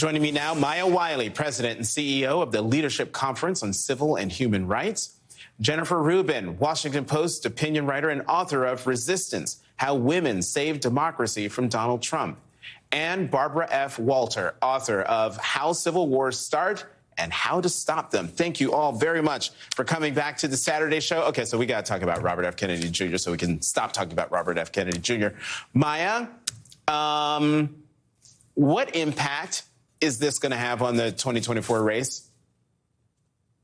Joining me now, Maya Wiley, President and CEO of the Leadership Conference on Civil and Human Rights. Jennifer Rubin, Washington Post opinion writer and author of Resistance: How Women Saved Democracy from Donald Trump. And Barbara F. Walter, author of How Civil Wars Start and How to Stop Them. Thank you all very much for coming back to the Saturday show. Okay, so we got to talk about Robert F. Kennedy Jr. so we can stop talking about Robert F. Kennedy Jr. Maya, what impact is this going to have on the 2024 race?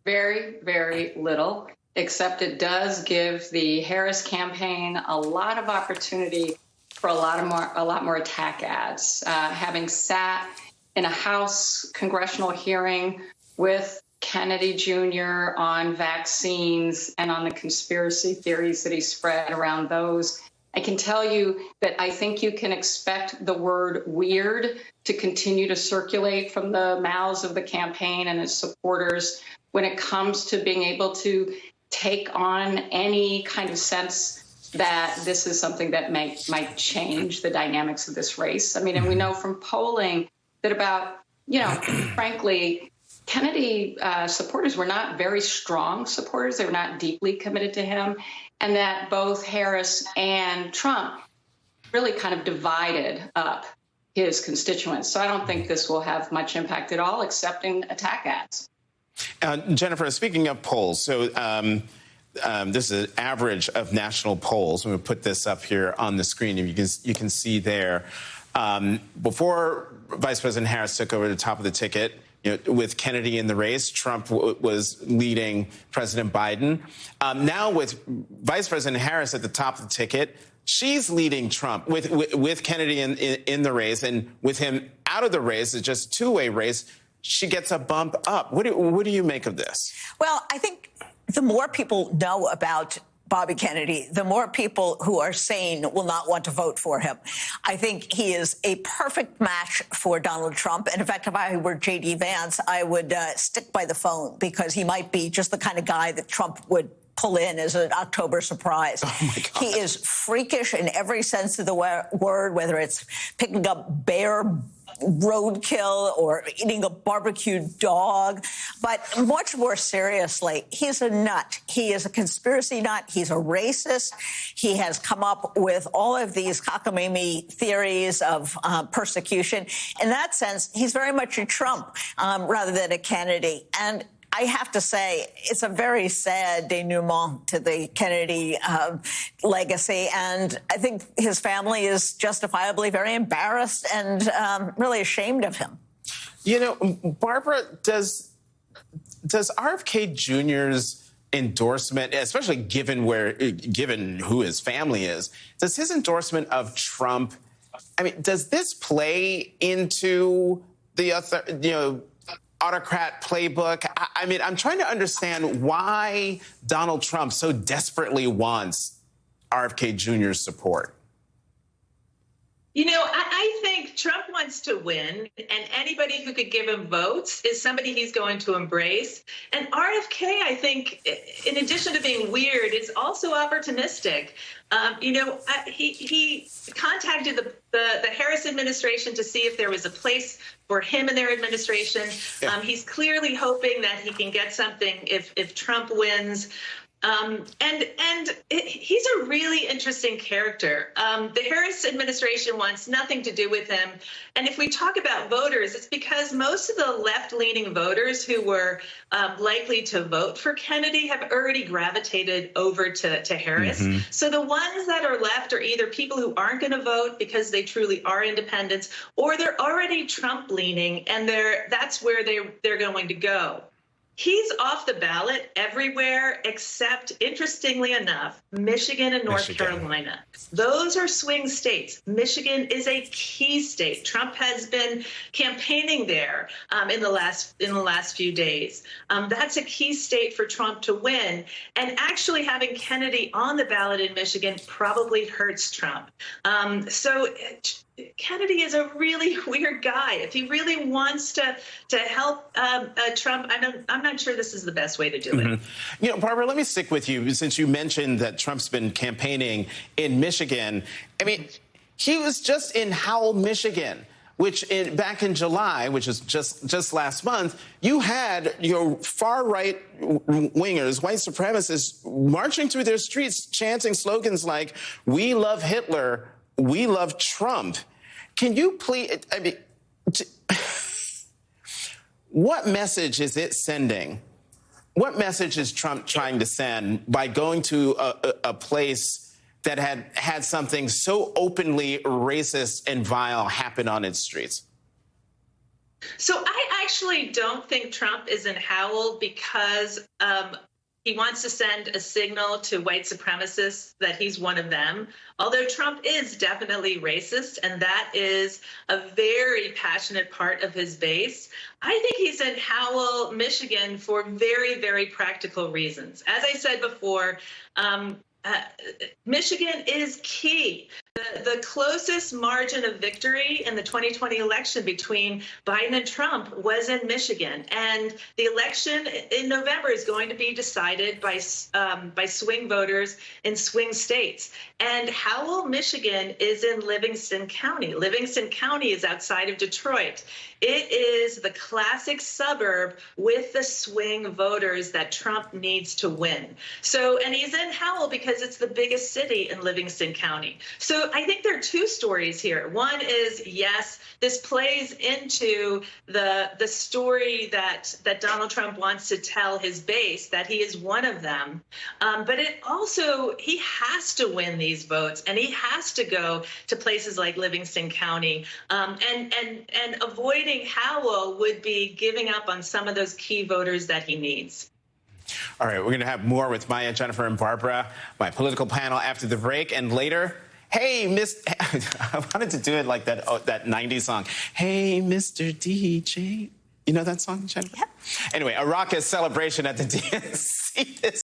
Very, very little, except it does give the Harris campaign a lot of opportunity for a lot more attack ads. Having sat in a House congressional hearing with Kennedy Jr. on vaccines and on the conspiracy theories that he spread around those, I can tell you that I think you can expect the word weird to continue to circulate from the mouths of the campaign and its supporters when it comes to being able to take on any kind of sense that this is something that might change the dynamics of this race. I mean, and we know from polling that about, frankly, Kennedy supporters were not very strong supporters. They were not deeply committed to him, and that both Harris and Trump really kind of divided up his constituents. So I don't think this will have much impact at all, except in attack ads. Jennifer, speaking of polls, so this is an average of national polls. I'm going to put this up here on the screen. You can see there. Before Vice President Harris took over the top of the ticket, with Kennedy in the race, Trump was leading President Biden. Now with Vice President Harris at the top of the ticket, she's leading Trump with Kennedy in the race, and with him out of the race, it's just a two-way race. She gets a bump up. What do you make of this? Well, I think the more people know about Bobby Kennedy, the more people who are sane will not want to vote for him. I think he is a perfect match for Donald Trump. And in fact, if I were J.D. Vance, I would stick by the phone, because he might be just the kind of guy that Trump would pull in as an October surprise. Oh my God. He is freakish in every sense of the word, whether it's picking up bear roadkill or eating a barbecued dog. But much more seriously, he's a nut. He is a conspiracy nut. He's a racist. He has come up with all of these cockamamie theories of persecution. In that sense, he's very much a Trump rather than a Kennedy. And I have to say, it's a very sad denouement to the Kennedy legacy. And I think his family is justifiably very embarrassed and really ashamed of him. Barbara, does RFK Jr.'s endorsement, especially given who his family is, does his endorsement of Trump, does this play into the autocrat playbook? I'm trying to understand why Donald Trump so desperately wants RFK Jr.'s support. I think Trump wants to win, and anybody who could give him votes is somebody he's going to embrace. And RFK, I think, in addition to being weird, is also opportunistic. He contacted the Harris administration to see if there was a place for him in their administration. Yeah. He's clearly hoping that he can get something if Trump wins. He's a really interesting character. The Harris administration wants nothing to do with him. And if we talk about voters, it's because most of the left-leaning voters who were likely to vote for Kennedy have already gravitated over to Harris. Mm-hmm. So the ones that are left are either people who aren't going to vote because they truly are independents, or they're already Trump-leaning, and that's where they're going to go. He's off the ballot everywhere except, interestingly enough, Michigan and North Carolina. Those are swing states. Michigan is a key state. Trump has been campaigning there in the last few days. That's a key state for Trump to win. And actually having Kennedy on the ballot in Michigan probably hurts Trump. Kennedy is a really weird guy. If he really wants to help Trump, I'm not sure this is the best way to do it. Mm-hmm. Barbara, let me stick with you, since you mentioned that Trump's been campaigning in Michigan. He was just in Howell, Michigan, which back in July, which is just last month, you had your far-right wingers, white supremacists, marching through their streets chanting slogans like, "We love Hitler, we love Trump." Can you please, I mean, what message is it sending? What message is Trump trying to send by going to a place that had something so openly racist and vile happen on its streets? So I actually don't think Trump is in Howell because he wants to send a signal to white supremacists that he's one of them, although Trump is definitely racist, and that is a very passionate part of his base. I think he's in Howell, Michigan, for very, very practical reasons. As I said before, Michigan is key. The closest margin of victory in the 2020 election between Biden and Trump was in Michigan. And the election in November is going to be decided by swing voters in swing states. And Howell, Michigan is in Livingston County. Livingston County is outside of Detroit. It is the classic suburb with the swing voters that Trump needs to win. So, and he's in Howell because it's the biggest city in Livingston County. So I think there are two stories here. One is, yes, this plays into the story that Donald Trump wants to tell his base, that he is one of them. But it also, he has to win these votes, and he has to go to places like Livingston County. And avoiding Howell would be giving up on some of those key voters that he needs. All right, we're going to have more with Maya, Jennifer, and Barbara, my political panel, after the break. And later, hey, I wanted to do it like that 90s song. Hey, Mr. DJ. You know that song, Jennifer? Yep. Anyway, a raucous celebration at the DNC.